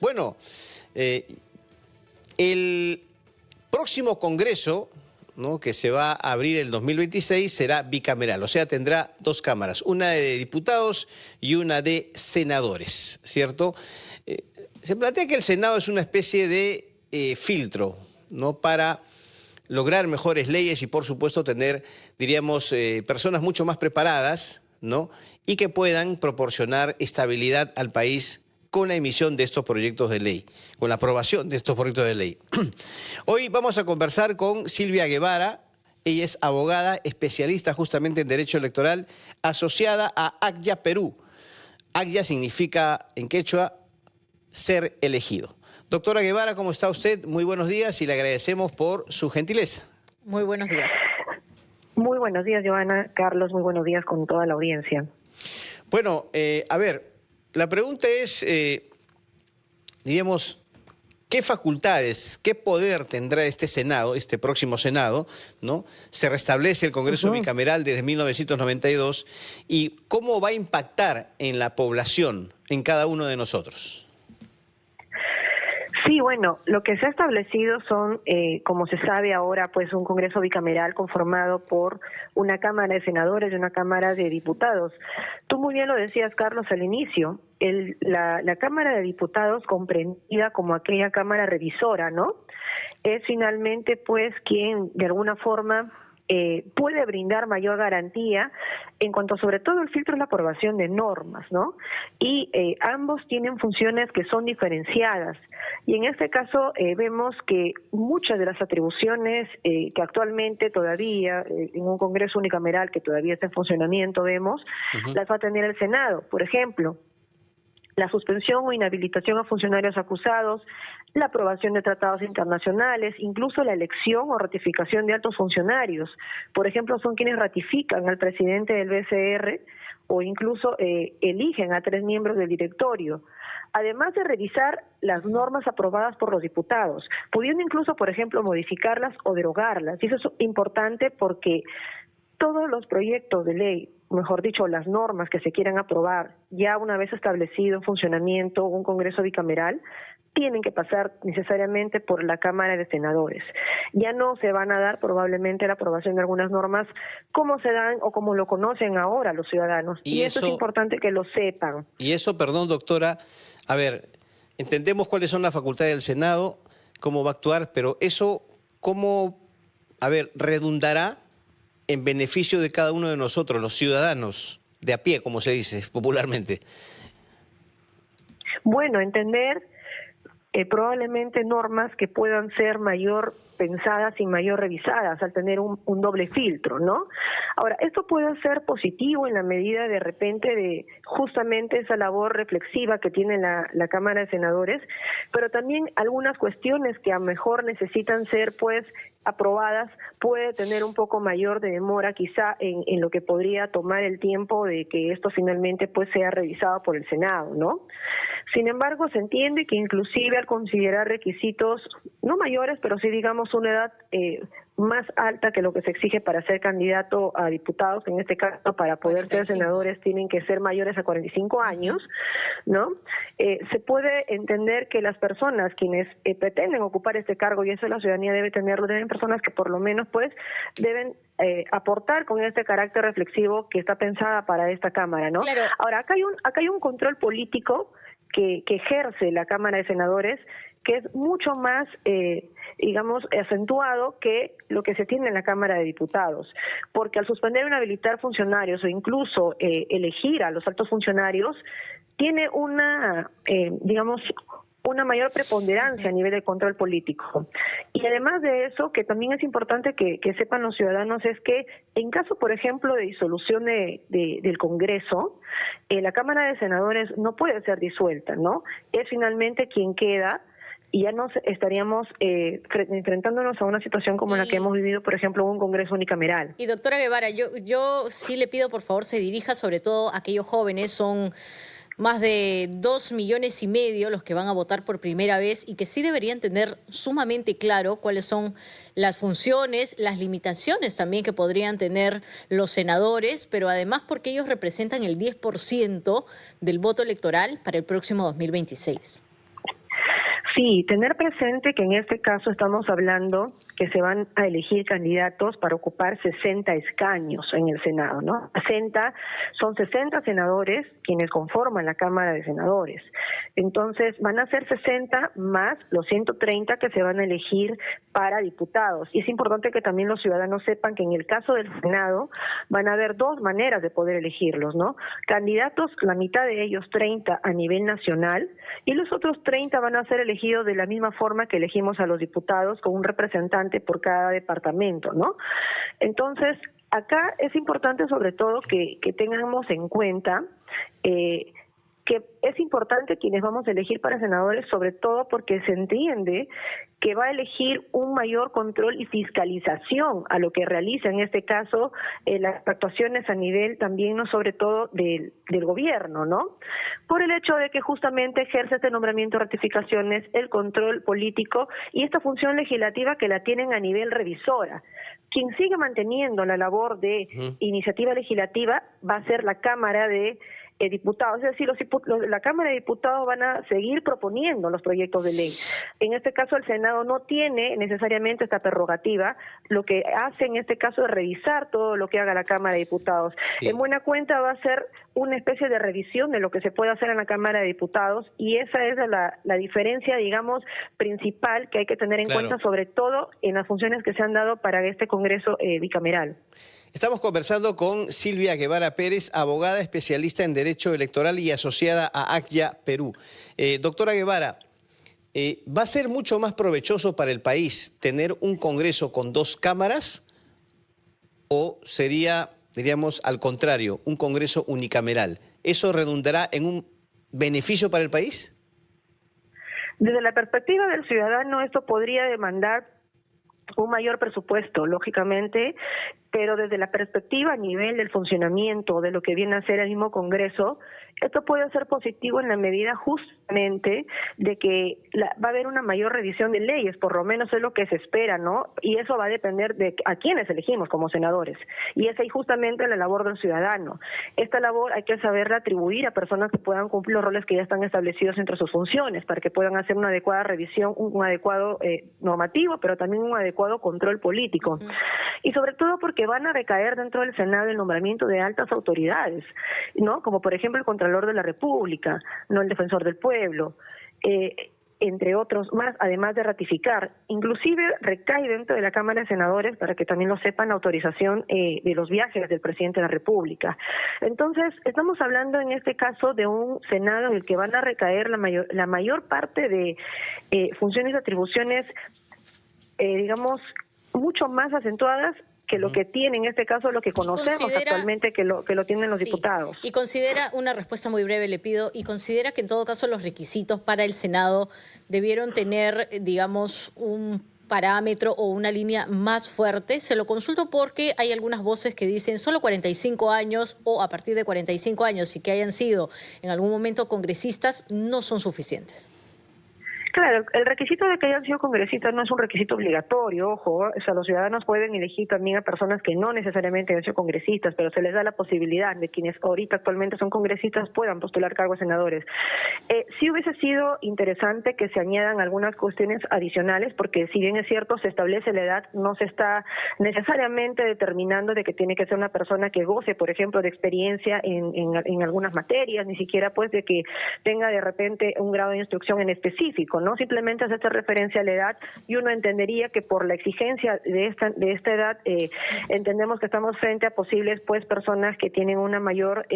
Bueno, el próximo Congreso, ¿no?, que se va a abrir el 2026 será bicameral, o sea, tendrá dos cámaras, una de diputados y una de senadores, ¿cierto? Se plantea que el Senado es una especie de filtro, ¿no?, para lograr mejores leyes y, por supuesto, tener, diríamos, personas mucho más preparadas, ¿no?, y que puedan proporcionar estabilidad al país con la emisión de estos proyectos de ley, con la aprobación de estos proyectos de ley. Hoy vamos a conversar con Silvia Guevara. Ella es abogada, especialista justamente en Derecho Electoral, asociada a ACYA Perú. ACYA significa, en quechua, ser elegido. Doctora Guevara, ¿cómo está usted? Muy buenos días y le agradecemos por su gentileza. Muy buenos días. Muy buenos días, Joana. Carlos, muy buenos días con toda la audiencia. Bueno, a ver, la pregunta es, diríamos, ¿qué facultades, qué poder tendrá este Senado, este próximo Senado, ¿no? Se restablece el Congreso bicameral desde 1992 y cómo va a impactar en la población, en cada uno de nosotros. Sí, bueno, lo que se ha establecido son, como se sabe ahora, pues un Congreso bicameral conformado por una Cámara de Senadores y una Cámara de Diputados. Tú muy bien lo decías, Carlos, al inicio, la Cámara de Diputados, comprendida como aquella Cámara revisora, ¿no?, es finalmente, pues, quien de alguna forma puede brindar mayor garantía en cuanto sobre todo el filtro de la aprobación de normas, ¿no? Y ambos tienen funciones que son diferenciadas. Y en este caso vemos que muchas de las atribuciones que actualmente todavía en un Congreso unicameral que todavía está en funcionamiento vemos, las va a tener el Senado. Por ejemplo, la suspensión o inhabilitación a funcionarios acusados, la aprobación de tratados internacionales, incluso la elección o ratificación de altos funcionarios. Por ejemplo, son quienes ratifican al presidente del BCR o incluso eligen a 3 miembros del directorio. Además de revisar las normas aprobadas por los diputados, pudiendo incluso, por ejemplo, modificarlas o derogarlas. Y eso es importante porque todos los proyectos de ley, mejor dicho, las normas que se quieran aprobar, ya una vez establecido en funcionamiento un Congreso bicameral, tienen que pasar necesariamente por la Cámara de Senadores. Ya no se van a dar probablemente la aprobación de algunas normas como se dan o como lo conocen ahora los ciudadanos. Y eso es importante que lo sepan. Y eso, perdón, doctora, a ver, entendemos cuáles son las facultades del Senado, cómo va a actuar, pero eso, ¿cómo, a ver, redundará en beneficio de cada uno de nosotros, los ciudadanos de a pie, como se dice popularmente? Bueno, entender probablemente normas que puedan ser mayor pensadas y mayor revisadas al tener un doble filtro, ¿no? Ahora, esto puede ser positivo en la medida de repente de justamente esa labor reflexiva que tiene la Cámara de Senadores, pero también algunas cuestiones que a lo mejor necesitan ser, pues, aprobadas, puede tener un poco mayor de demora quizá en lo que podría tomar el tiempo de que esto finalmente pues sea revisado por el Senado, ¿no? Sin embargo, se entiende que inclusive al considerar requisitos no mayores, pero sí digamos una edad más alta que lo que se exige para ser candidato a diputados, en este caso para poder 45. Ser senadores tienen que ser mayores a 45 años, ¿no? Se puede entender que las personas quienes pretenden ocupar este cargo, y eso la ciudadanía debe tenerlo, deben personas que por lo menos pues deben aportar con este carácter reflexivo que está pensada para esta Cámara, ¿no? Claro. Ahora, acá hay un control político que ejerce la Cámara de Senadores, que es mucho más, digamos, acentuado que lo que se tiene en la Cámara de Diputados. Porque al suspender o inhabilitar funcionarios o incluso elegir a los altos funcionarios, tiene una, digamos, una mayor preponderancia a nivel de control político. Y además de eso, que también es importante que sepan los ciudadanos, es que en caso, por ejemplo, de disolución del Congreso, la Cámara de Senadores no puede ser disuelta, ¿no? Es finalmente quien queda y ya nos estaríamos enfrentándonos a una situación como la que hemos vivido, por ejemplo, en un Congreso unicameral. Y doctora Guevara, yo sí le pido, por favor, se dirija sobre todo a aquellos jóvenes, son más de 2,5 millones los que van a votar por primera vez y que sí deberían tener sumamente claro cuáles son las funciones, las limitaciones también que podrían tener los senadores, pero además porque ellos representan el 10% del voto electoral para el próximo 2026. Sí, tener presente que en este caso estamos hablando que se van a elegir candidatos para ocupar 60 escaños en el Senado, ¿no? Son 60 senadores quienes conforman la Cámara de Senadores. Entonces, van a ser 60 más los 130 que se van a elegir para diputados. Y es importante que también los ciudadanos sepan que en el caso del Senado van a haber dos maneras de poder elegirlos, ¿no? Candidatos, la mitad de ellos, 30 a nivel nacional, y los otros 30 van a ser elegidos de la misma forma que elegimos a los diputados, con un representante por cada departamento, ¿no? Entonces, acá es importante sobre todo que tengamos en cuenta que es importante quienes vamos a elegir para senadores, sobre todo porque se entiende que va a elegir un mayor control y fiscalización a lo que realiza, en este caso, las actuaciones a nivel también, no sobre todo, del gobierno, ¿no? Por el hecho de que justamente ejerce este nombramiento, ratificaciones, el control político y esta función legislativa que la tienen a nivel revisora. Quien sigue manteniendo la labor de iniciativa legislativa va a ser la Cámara de Diputados, es decir, la Cámara de Diputados van a seguir proponiendo los proyectos de ley. En este caso, el Senado no tiene necesariamente esta prerrogativa. Lo que hace en este caso es revisar todo lo que haga la Cámara de Diputados. Sí. En buena cuenta va a ser una especie de revisión de lo que se puede hacer en la Cámara de Diputados, y esa es la diferencia, digamos, principal que hay que tener en cuenta, sobre todo en las funciones que se han dado para este Congreso bicameral. Estamos conversando con Silvia Guevara Pérez, abogada especialista en Derecho Electoral y asociada a ACYA Perú. Doctora Guevara, ¿va a ser mucho más provechoso para el país tener un Congreso con dos cámaras o sería, diríamos, al contrario, un Congreso unicameral? ¿Eso redundará en un beneficio para el país? Desde la perspectiva del ciudadano, esto podría demandar un mayor presupuesto, lógicamente, pero desde la perspectiva a nivel del funcionamiento de lo que viene a ser el mismo Congreso, esto puede ser positivo en la medida justamente de que va a haber una mayor revisión de leyes, por lo menos es lo que se espera, ¿no? Y eso va a depender de a quiénes elegimos como senadores. Y esa es justamente la labor del ciudadano. Esta labor hay que saberla atribuir a personas que puedan cumplir los roles que ya están establecidos entre sus funciones, para que puedan hacer una adecuada revisión, un adecuado normativo, pero también un adecuado control político. Y sobre todo porque van a recaer dentro del Senado el nombramiento de altas autoridades, ¿no? Como por ejemplo el Contralor de la República, no el Defensor del Pueblo, entre otros más, además de ratificar. Inclusive recae dentro de la Cámara de Senadores, para que también lo sepan, la autorización de los viajes del Presidente de la República. Entonces, estamos hablando en este caso de un Senado en el que van a recaer la mayor parte de funciones y atribuciones, digamos, mucho más acentuadas que lo que tiene en este caso, lo que conocemos actualmente que lo tienen los diputados. Y considera, una respuesta muy breve le pido, y considera que en todo caso los requisitos para el Senado debieron tener, digamos, un parámetro o una línea más fuerte. Se lo consulto porque hay algunas voces que dicen solo 45 años o a partir de 45 años y que hayan sido en algún momento congresistas no son suficientes. Claro, el requisito de que hayan sido congresistas no es un requisito obligatorio, ojo, o sea, los ciudadanos pueden elegir también a personas que no necesariamente han sido congresistas, pero se les da la posibilidad de quienes ahorita actualmente son congresistas puedan postular cargos de senadores. Sí hubiese sido interesante que se añadan algunas cuestiones adicionales, porque si bien es cierto, se establece la edad, no se está necesariamente determinando de que tiene que ser una persona que goce, por ejemplo, de experiencia en algunas materias, ni siquiera pues de que tenga de repente un grado de instrucción en específico, ¿no? Simplemente hace referencia a la edad, y uno entendería que por la exigencia de esta edad entendemos que estamos frente a posibles pues personas que tienen una mayor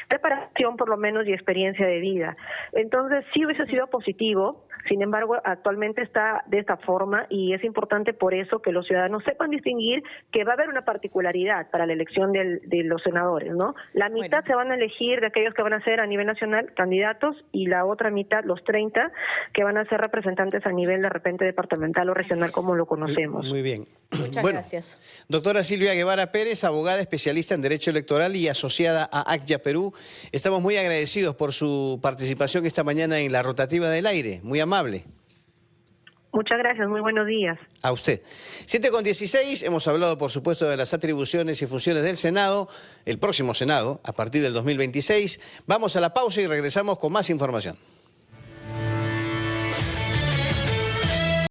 preparación por lo menos y experiencia de vida. Entonces sí hubiese sido positivo, sin embargo actualmente está de esta forma, y es importante por eso que los ciudadanos sepan distinguir que va a haber una particularidad para la elección de los senadores, ¿no? La mitad se van a elegir de aquellos que van a ser a nivel nacional candidatos, y la otra mitad, los 30, que van a ser representantes a nivel de repente departamental o regional, como lo conocemos. Muy bien. Muchas gracias. Doctora Silvia Guevara Pérez, abogada especialista en Derecho Electoral y asociada a ACYA Perú, estamos muy agradecidos por su participación esta mañana en la rotativa del aire. Muy amable. Muchas gracias, muy buenos días. A usted. 7:16, hemos hablado por supuesto de las atribuciones y funciones del Senado, el próximo Senado, a partir del 2026. Vamos a la pausa y regresamos con más información.